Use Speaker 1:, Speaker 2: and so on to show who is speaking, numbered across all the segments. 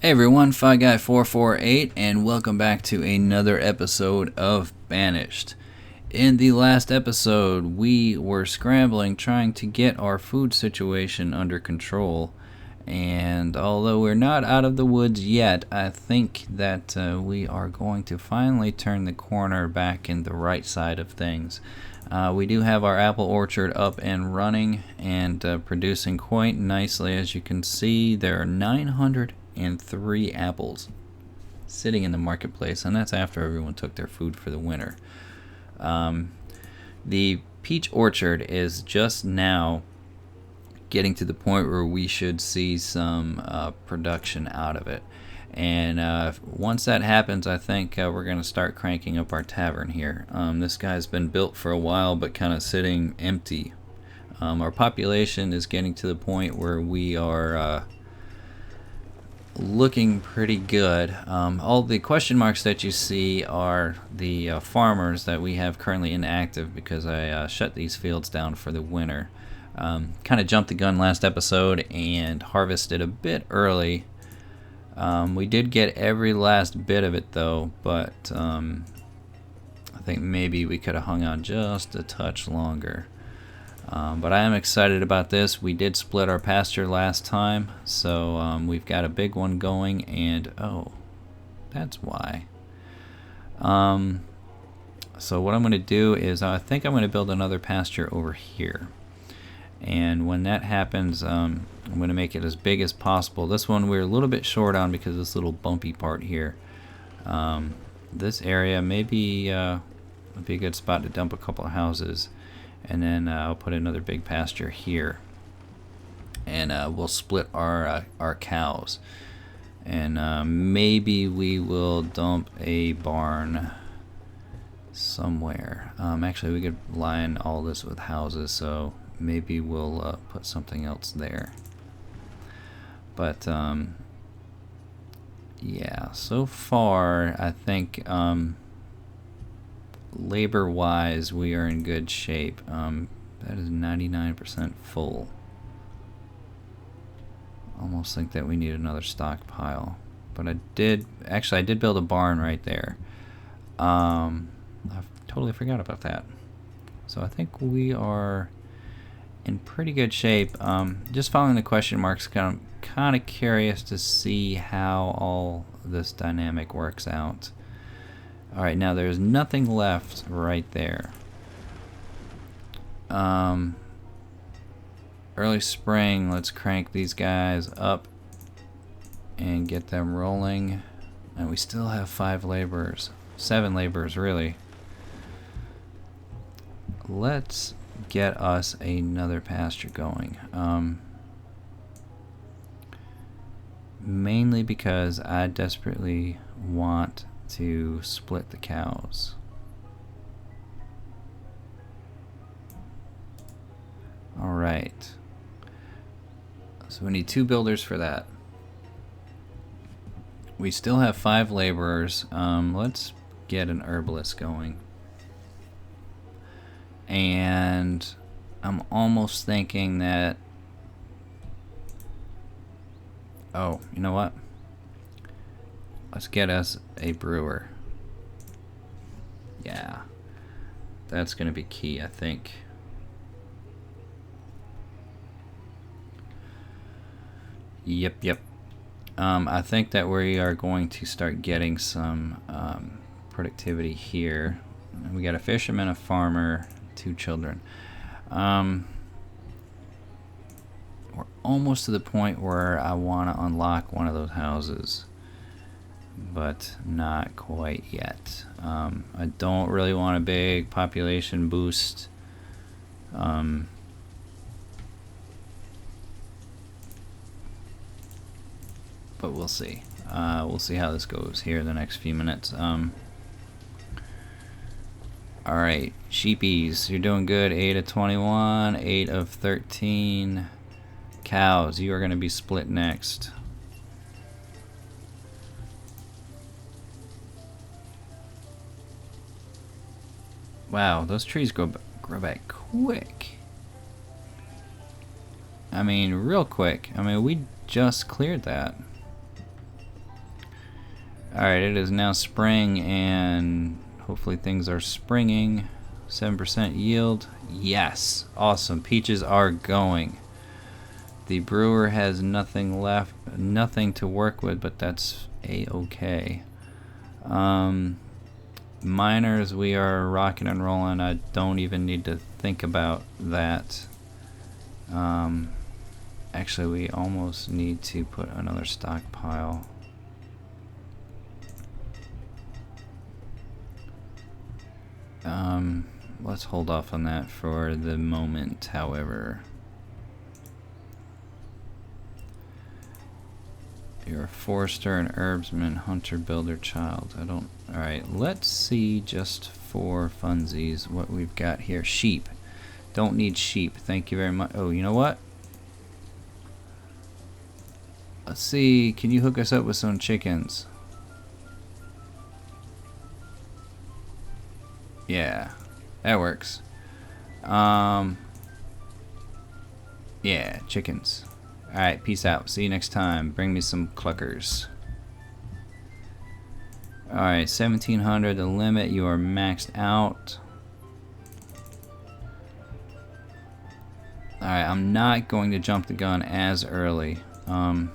Speaker 1: Hey everyone, FiGuy448, and welcome back to another episode of Banished. In the last episode, we were scrambling trying to get our food situation under control, and although we're not out of the woods yet, I think that we are going to finally turn the corner back in the right side of things. We do have our apple orchard up and running and producing quite nicely. As you can see, there are 903 apples sitting in the marketplace, and that's after everyone took their food for the winter. The peach orchard is just now getting to the point where we should see some production out of it. And once that happens, I think we're going to start cranking up our tavern here. This guy's been built for a while, but kind of sitting empty. Our population is getting to the point where we are looking pretty good. All the question marks that you see are the farmers that we have currently inactive because I shut these fields down for the winter. Kind of jumped the gun last episode and harvested a bit early. We did get every last bit of it though, but I think maybe we could have hung on just a touch longer. But I am excited about this. We did split our pasture last time, so we've got a big one going, and oh, that's why. So what I'm going to do is I think I'm going to build another pasture over here. And when that happens, I'm going to make it as big as possible. This one we're a little bit short on because of this little bumpy part here. This area maybe would be a good spot to dump a couple of houses. And then I'll put another big pasture here. And we'll split our cows. And maybe we will dump a barn somewhere. Actually, we could line all this with houses, so maybe we'll put something else there. But yeah, so far I think labor wise we are in good shape. That is 99% full. Almost think that we need another stockpile, but I did build a barn right there. I totally forgot about that. So I think we are in pretty good shape. Just following the question marks, kind of curious to see how all this dynamic works out. All right, now there's nothing left right there. Early spring, let's crank these guys up and get them rolling. And we still have 7 laborers really. Let's get us another pasture going. Mainly because I desperately want to split the cows. All right. So we need 2 builders for that. We still have 5 laborers. Let's get an herbalist going. And I'm almost thinking that, oh, you know what? Let's get us a brewer. Yeah, that's gonna be key, I think. Yep. I think that we are going to start getting some productivity here. We got a fisherman, a farmer, 2 children. We're almost to the point where I want to unlock one of those houses, but not quite yet. I don't really want a big population boost. But we'll see. We'll see how this goes here in the next few minutes. Alright, sheepies, you're doing good. 8 of 21, 8 of 13. Cows, you are going to be split next. Wow, those trees grow back quick. I mean, real quick. I mean, we just cleared that. Alright, it is now spring, and hopefully things are springing. 7% yield. Yes. Awesome. Peaches are going. The brewer has nothing left, nothing to work with, but that's a-okay. Miners, we are rocking and rolling. I don't even need to think about that. Actually, we almost need to put another stockpile. Let's hold off on that for the moment, however. You're a forester, an herbsman, hunter, builder, child. I don't... Alright, let's see just for funsies what we've got here. Sheep. Don't need sheep. Thank you very much. Oh, you know what? Let's see. Can you hook us up with some chickens? Yeah. That works. Yeah, chickens. Alright, peace out. See you next time. Bring me some cluckers. Alright, 1700 the limit. You are maxed out. Alright, I'm not going to jump the gun as early. I've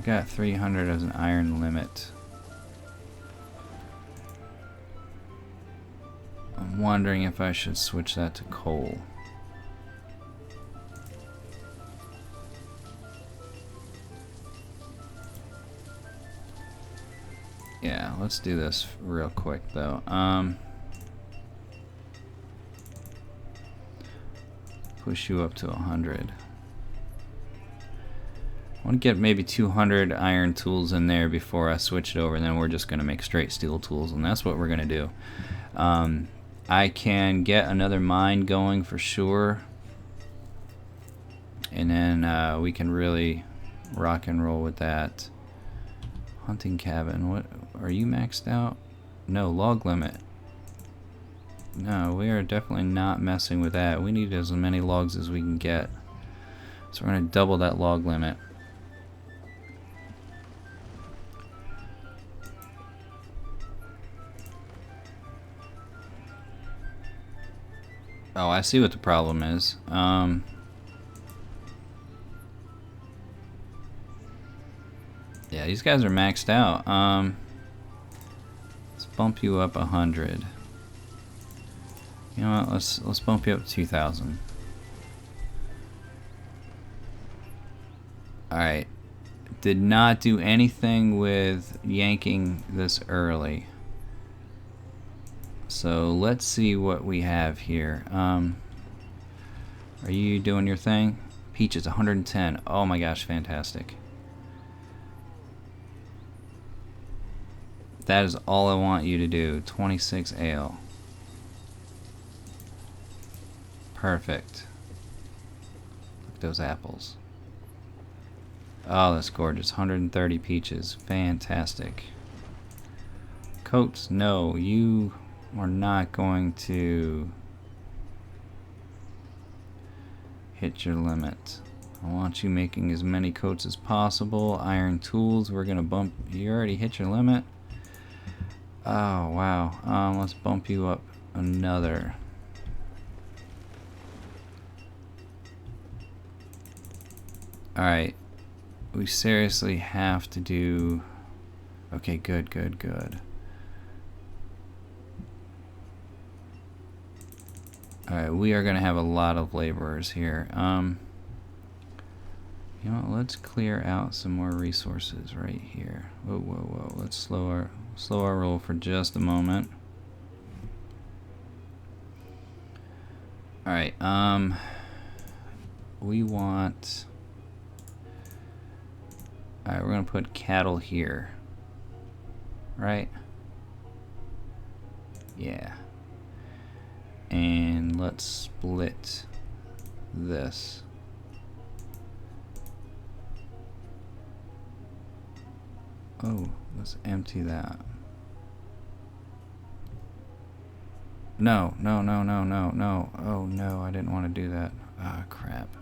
Speaker 1: got 300 as an iron limit. I'm wondering if I should switch that to coal. Yeah, let's do this real quick though. Push you up to 100. I want to get maybe 200 iron tools in there before I switch it over, and then we're just going to make straight steel tools, and that's what we're going to do. I can get another mine going for sure, and then we can really rock and roll with that. Hunting cabin, what are you maxed out? No, log limit. No, we are definitely not messing with that. We need as many logs as we can get, so we're going to double that log limit. Oh, I see what the problem is. Yeah, these guys are maxed out. Let's bump you up 100. You know what? Let's bump you up to 2,000. All right. Did not do anything with yanking this early. So let's see what we have here. Are you doing your thing? Peaches 110. Oh my gosh, fantastic. That is all I want you to do. 26 ale. Perfect. Look at those apples. Oh, that's gorgeous. 130 peaches. Fantastic. Coats, no, you are not going to hit your limit. I want you making as many coats as possible. Iron tools, we're gonna bump. You already hit your limit. Oh wow. Let's bump you up another. Alright. We seriously have to do... Okay, good, good, good. Alright, we are going to have a lot of laborers here. You know what, let's clear out some more resources right here. Whoa, whoa, whoa. Let's slow our roll for just a moment. Alright, we want... Alright, we're going to put cattle here. Right? Yeah. And let's split this. Oh, let's empty that. No, no, no, no, no, no. Oh no, I didn't want to do that. Ah, crap.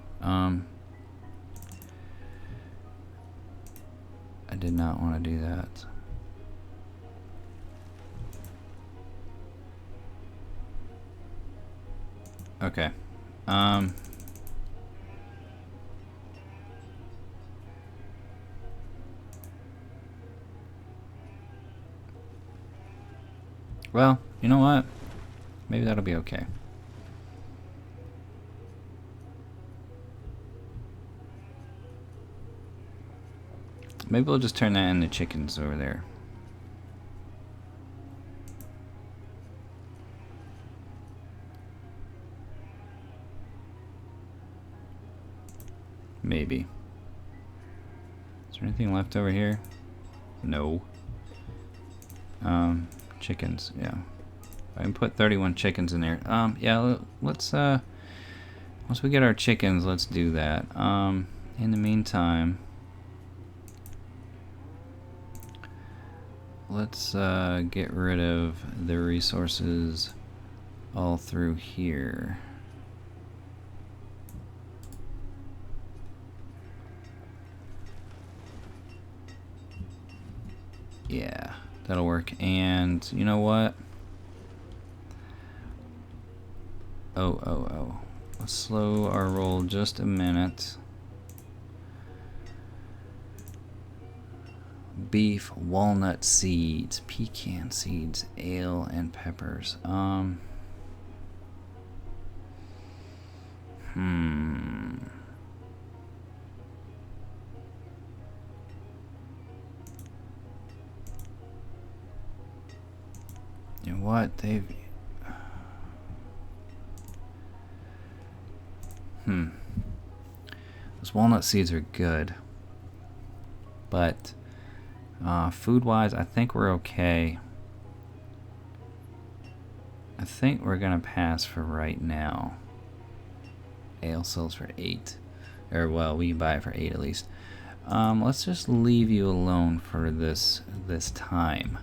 Speaker 1: did not want to do that. Okay. Well, you know what? Maybe that'll be okay. Maybe we'll just turn that into chickens over there. Maybe. Is there anything left over here? No. Chickens, yeah. I can put 31 chickens in there. Yeah, let's, once we get our chickens, let's do that. In the meantime, let's, get rid of the resources all through here. Yeah, that'll work. And you know what? Oh. Let's slow our roll just a minute. Beef, walnut seeds, pecan seeds, ale, and peppers. You know what? Those walnut seeds are good. But food-wise, I think we're okay. I think we're gonna pass for right now. Ale sells for 8. Or, well, we can buy it for 8 at least. Let's just leave you alone for this time.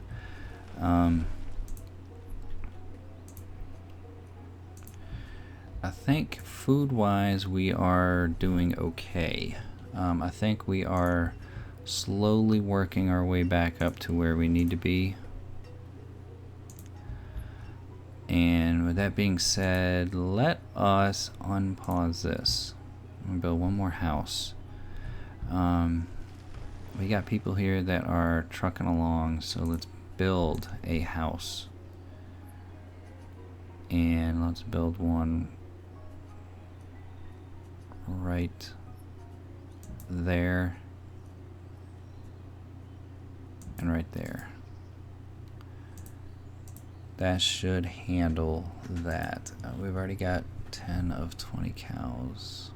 Speaker 1: I think food-wise we are doing okay. I think we are slowly working our way back up to where we need to be. And with that being said, let us unpause this. I'm gonna build one more house. We got people here that are trucking along, so let's build a house. And let's build one right there and right there. That should handle that. We've already got 10 of 20 cows.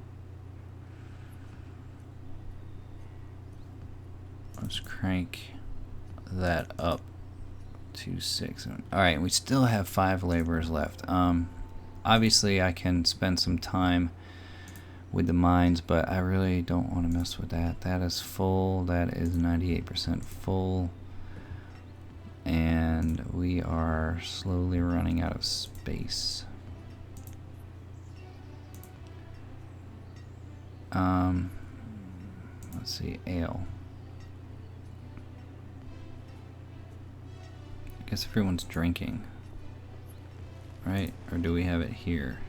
Speaker 1: Let's crank that up to 6. Alright, we still have 5 laborers left. Obviously I can spend some time with the mines, but I really don't want to mess with that. That is full. That is 98% full. And we are slowly running out of space. Let's see, ale. I guess everyone's drinking, right? Or do we have it here?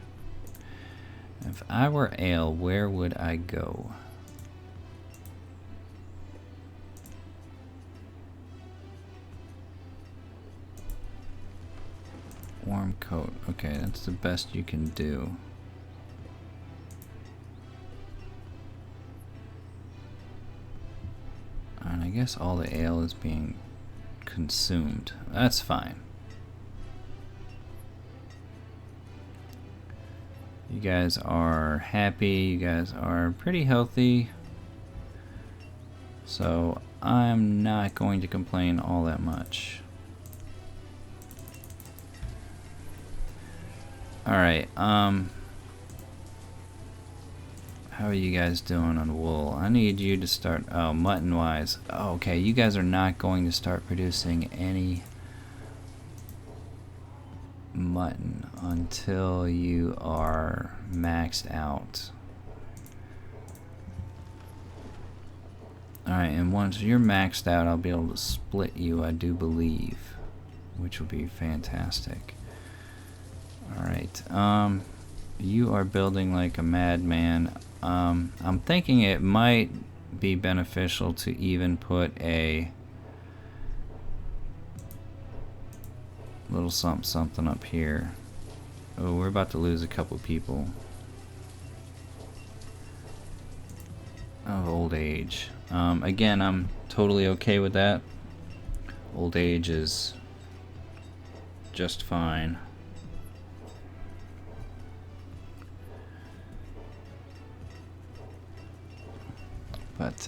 Speaker 1: If I were ale, where would I go? Warm coat. Okay, that's the best you can do. And I guess all the ale is being consumed. That's fine. You guys are happy. You guys are pretty healthy. So I'm not going to complain all that much. Alright, how are you guys doing on wool? I need you to start, mutton wise. Oh, okay, you guys are not going to start producing any mutton until you are maxed out. Alright, and once you're maxed out, I'll be able to split you, I do believe. Which will be fantastic. Alright, you are building like a madman. I'm thinking it might be beneficial to even put a little something up here. Oh, we're about to lose a couple people of old age. Again, I'm totally okay with that. Old age is just fine. But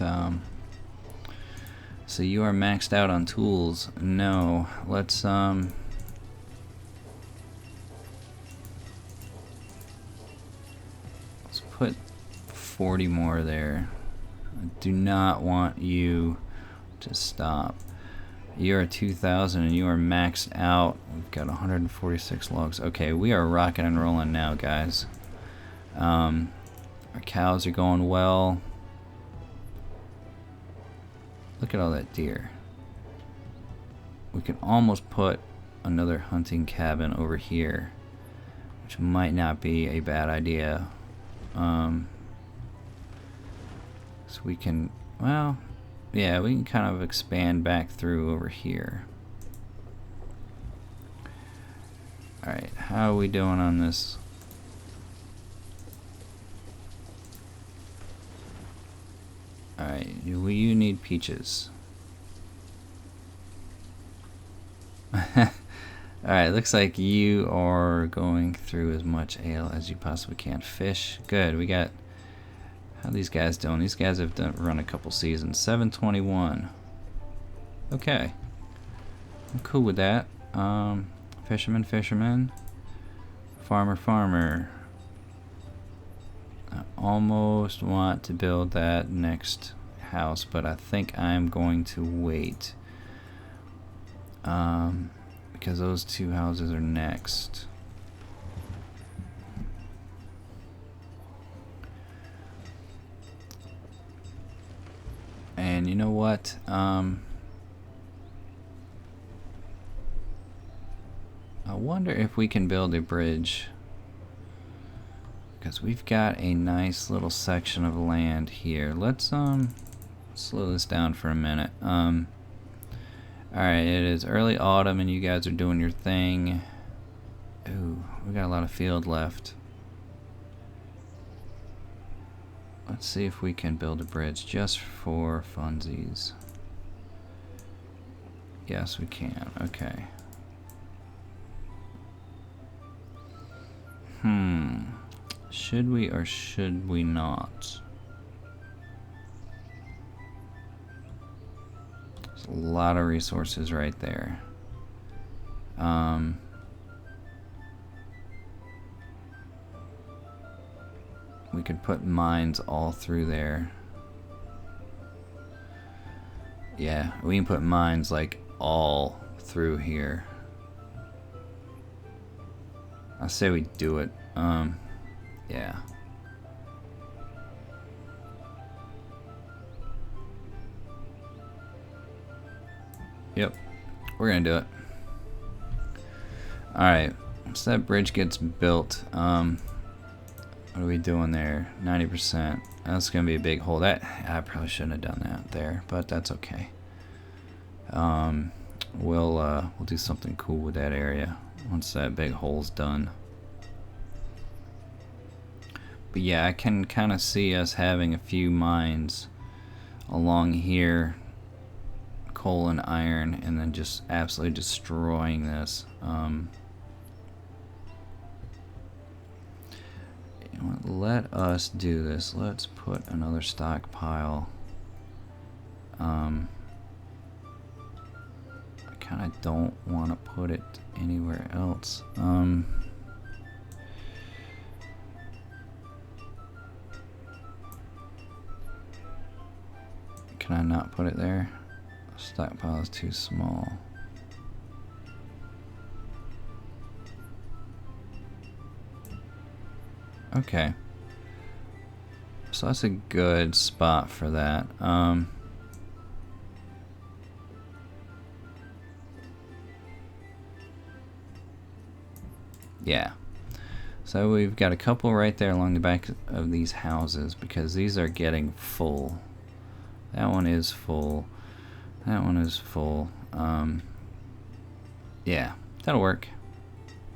Speaker 1: so you are maxed out on tools. No, let's put 40 more there. I do not want you to stop. You're at 2,000 and you are maxed out. We've got 146 logs. Okay, we are rocking and rolling now, guys. Our cows are going well. Look at all that deer. We can almost put another hunting cabin over here, which might not be a bad idea. So we can, well, yeah, we can kind of expand back through over here. Alright, how are we doing on this? Alright, you need peaches. Alright, looks like you are going through as much ale as you possibly can. Fish, good. We got, how are these guys doing? These guys have run a couple seasons. 721. Okay. I'm cool with that. Fisherman. Farmer. I almost want to build that next house, but I think I'm going to wait. Because those two houses are next. And you know what? I wonder if we can build a bridge. Because we've got a nice little section of land here. Let's slow this down for a minute. Alright, it is early autumn and you guys are doing your thing. Ooh, we got a lot of field left. Let's see if we can build a bridge just for funsies. Yes, we can. Okay. Should we or should we not? There's a lot of resources right there. We could put mines all through there. Yeah, we can put mines like all through here. I say we do it. Yeah. Yep, we're gonna do it. Alright, so that bridge gets built. What are we doing there? 90%. That's gonna be a big hole. That I probably shouldn't have done that there, but that's okay. We'll do something cool with that area once that big hole's done. But yeah, I can kind of see us having a few mines along here, coal and iron, and then just absolutely destroying this. You know what, let us do this. Let's put another stockpile. I kind of don't want to put it anywhere else. Can I not put it there? Stockpile is too small. Okay. So that's a good spot for that. Yeah. So we've got a couple right there along the back of these houses because these are getting full. That one is full. That one is full. Yeah, that'll work.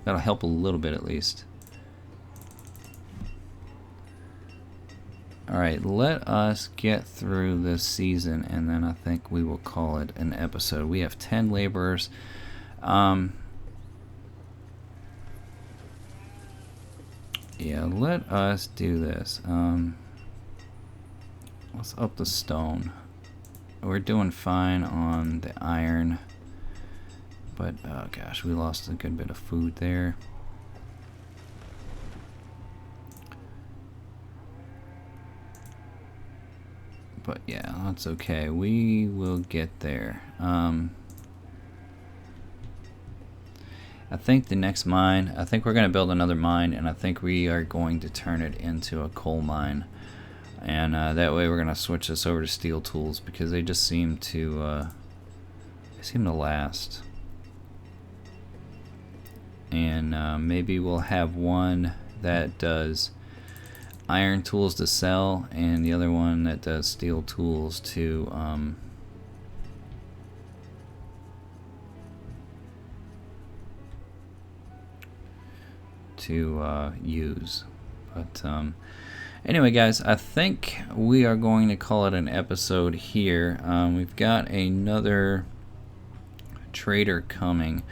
Speaker 1: That'll help a little bit at least. Alright, let us get through this season and then I think we will call it an episode. We have 10 laborers. Yeah, let us do this. Let's up the stone. We're doing fine on the iron. But, oh gosh, we lost a good bit of food there. But yeah, that's okay. We will get there. I think the next mine, I think we're going to build another mine, and I think we are going to turn it into a coal mine. And that way we're going to switch this over to steel tools because they just seem to last. And maybe we'll have one that does iron tools to sell and the other one that does steel tools to use. But anyway guys, I think we are going to call it an episode here. We've got another trader coming.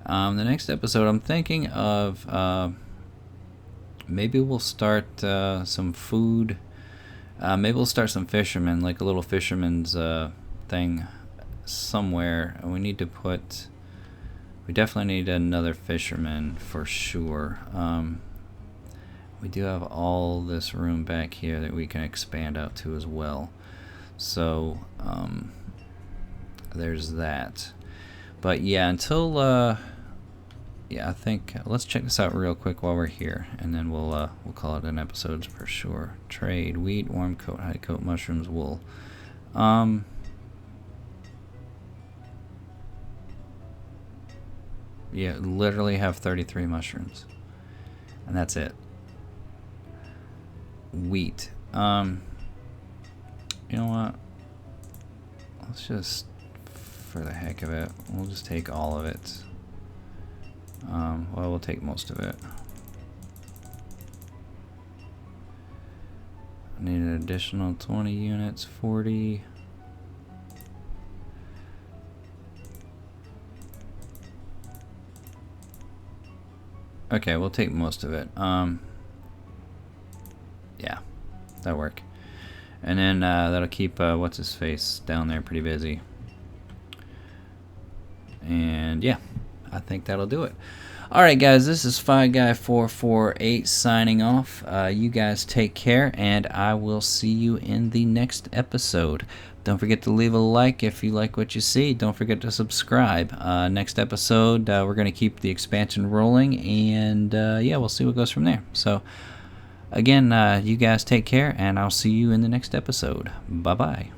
Speaker 1: The next episode I'm thinking of maybe we'll start some food. Maybe we'll start some fishermen, like a little fisherman's thing somewhere. We definitely need another fisherman for sure. We do have all this room back here that we can expand out to as well. So there's that. But yeah, until yeah, I think let's check this out real quick while we're here, and then we'll call it an episode for sure. Trade wheat, warm coat, high coat, mushrooms, wool. Yeah, literally have 33 mushrooms, and that's it. Wheat. You know what? Let's just, for the heck of it, we'll just take all of it. Well, we'll take most of it. I need an additional 20 units, 40. Okay, we'll take most of it. Yeah, that'll work. And then that'll keep what's his face down there pretty busy. And yeah, I think that'll do it. Alright guys, this is FiGuy448 signing off. You guys take care, and I will see you in the next episode. Don't forget to leave a like if you like what you see. Don't forget to subscribe. Next episode, we're going to keep the expansion rolling, and yeah, we'll see what goes from there. So again, you guys take care, and I'll see you in the next episode. Bye-bye.